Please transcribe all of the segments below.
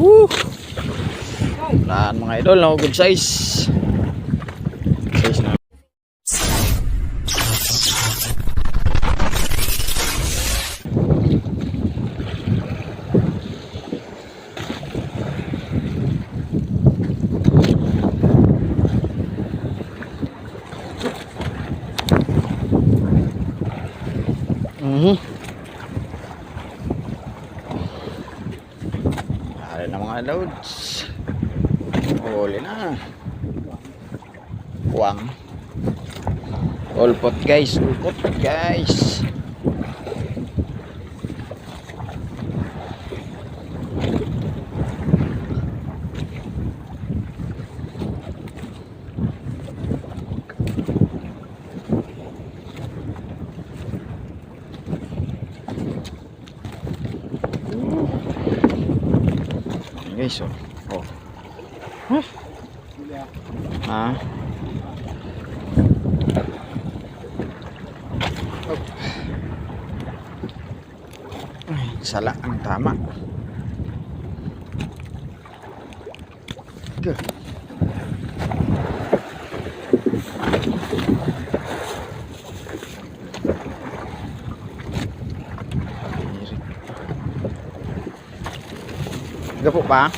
Woo! Lahat mga idol, no? Good size. Size na. Ari na mga loads. Huli na. Kuwang. Ulpot guys. Ulpot guys. Guys, oh. Huh? Ah. Ay, sala ang tama. Good. Gapo pa.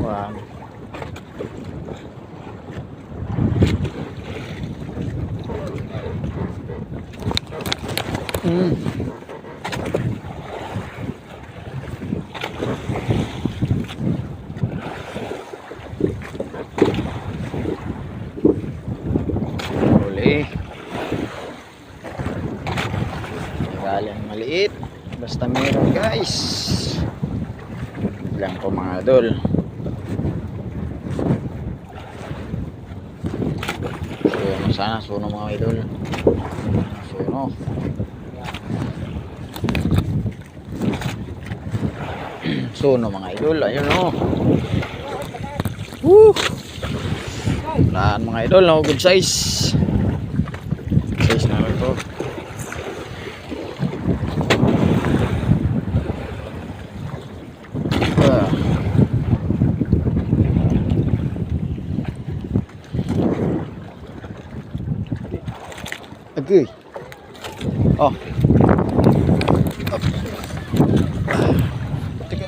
Wow. Huli. Galing maliit. Basta meron guys. Lang po mga idol. Suno sana. Suno mga idol. Suno. Suno mga idol. Ayun o. Woo! Lahat mga idol, no? Good size. Size na ito. Agay. Oh. Teka.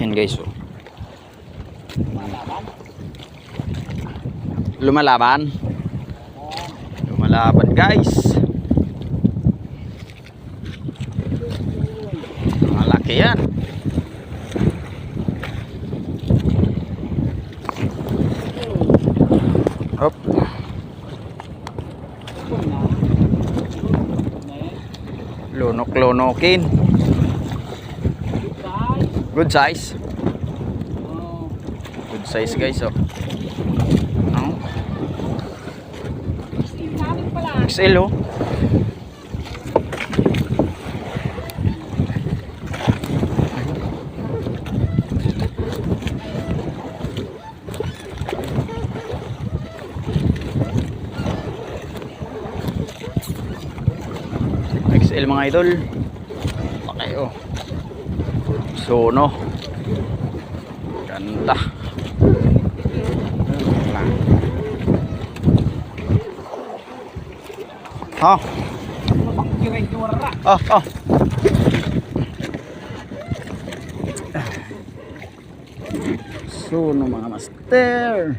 Yan guys, oh. Lumalaban. Lumalaban guys. Malaki yan. Hop. Lunok-lunokin. Good size. Good size guys, oh. No? XL, oh. XL mga idol. Okay, oh. Suno. Ganda. Ha? Oh, oh. So, no mga master.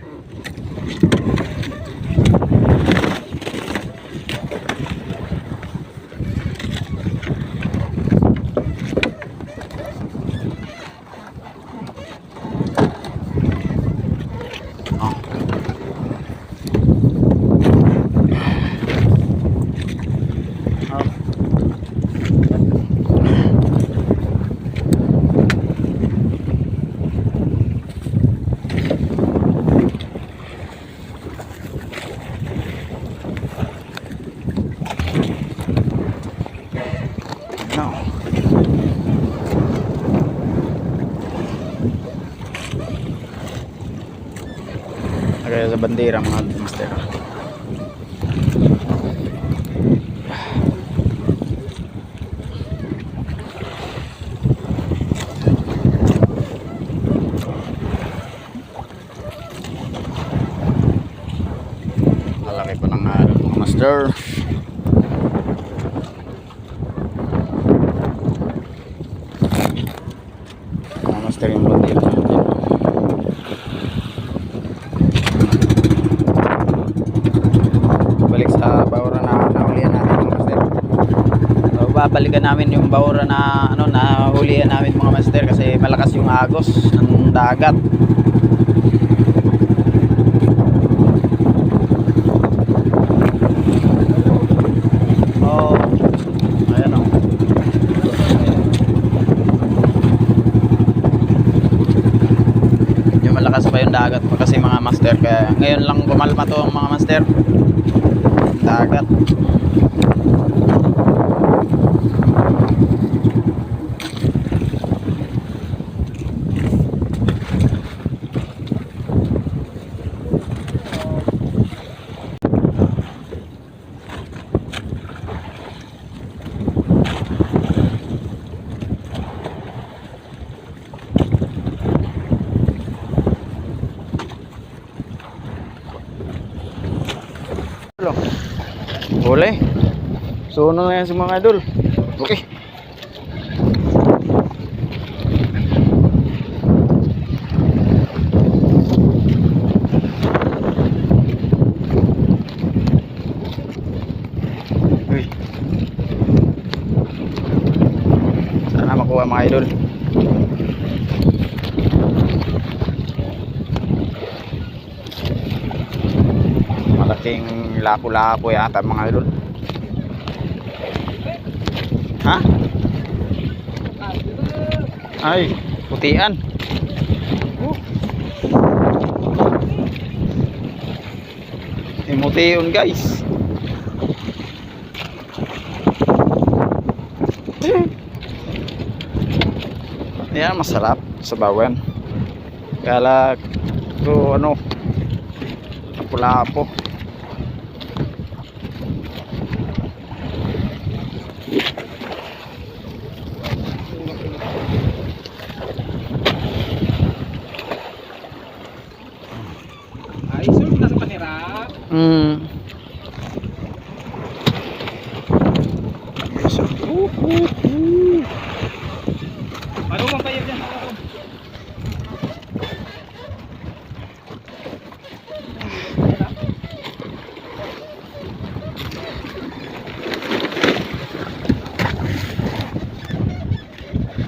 Kaya sa bandera mga master. Malaki pa ng mga master. Mga master yung bandera natin. Balik sa bawra na nahulihan natin mga master. So, babalikan namin yung bawra na nahulihan namin mga master kasi malakas yung agos ng dagat. Oh, ayan oh. Yung malakas pa yung dagat pa kasi mga master, kaya ngayon lang kumalma to mga master. Dagat. Boleh. So na yan si mga idol. Okay. Uy. Sana makuha mga idol. Malaking lapo-lapo yata mga idol. Ha? Ay, putian. Imutiun guys. Yan masarap sa bawan. Kala ko ano, lapo-lapo. Ano bang kayo dyan?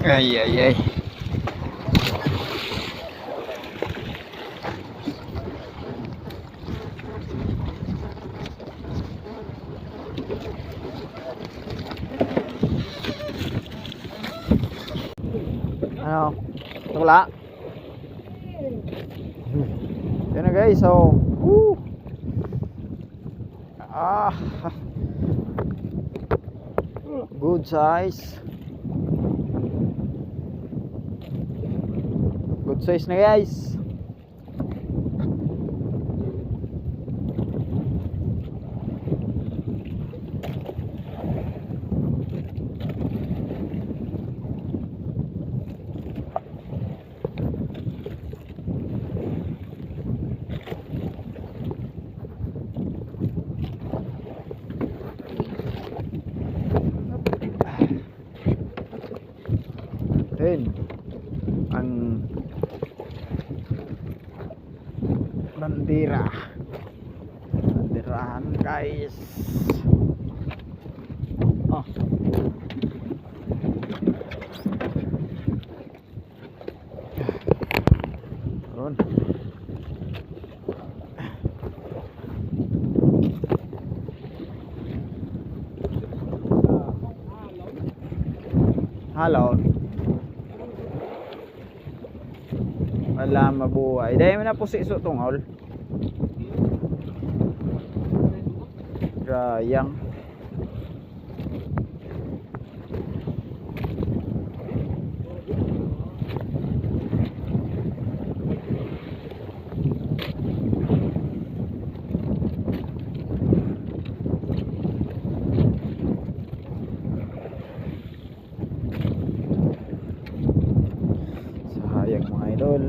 Ay ay ay. Ano? Wala. Yan na guys, so good size. Good size na guys. Ayun. Ang bandera. Banderahan guys. Oh. Ron. Hello. Wala mabuhay. Dahil mo na po si iso tungol. Gayang. Sayang mga idol.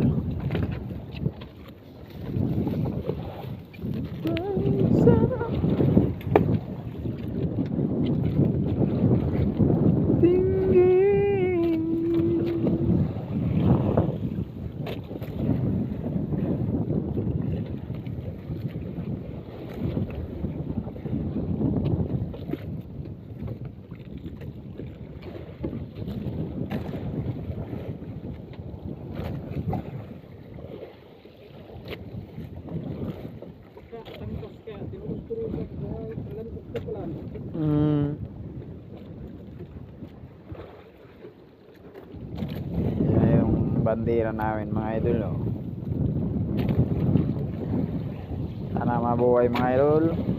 Yan yung bandera namin mga idol, oh. Sana mabuhay mga idol.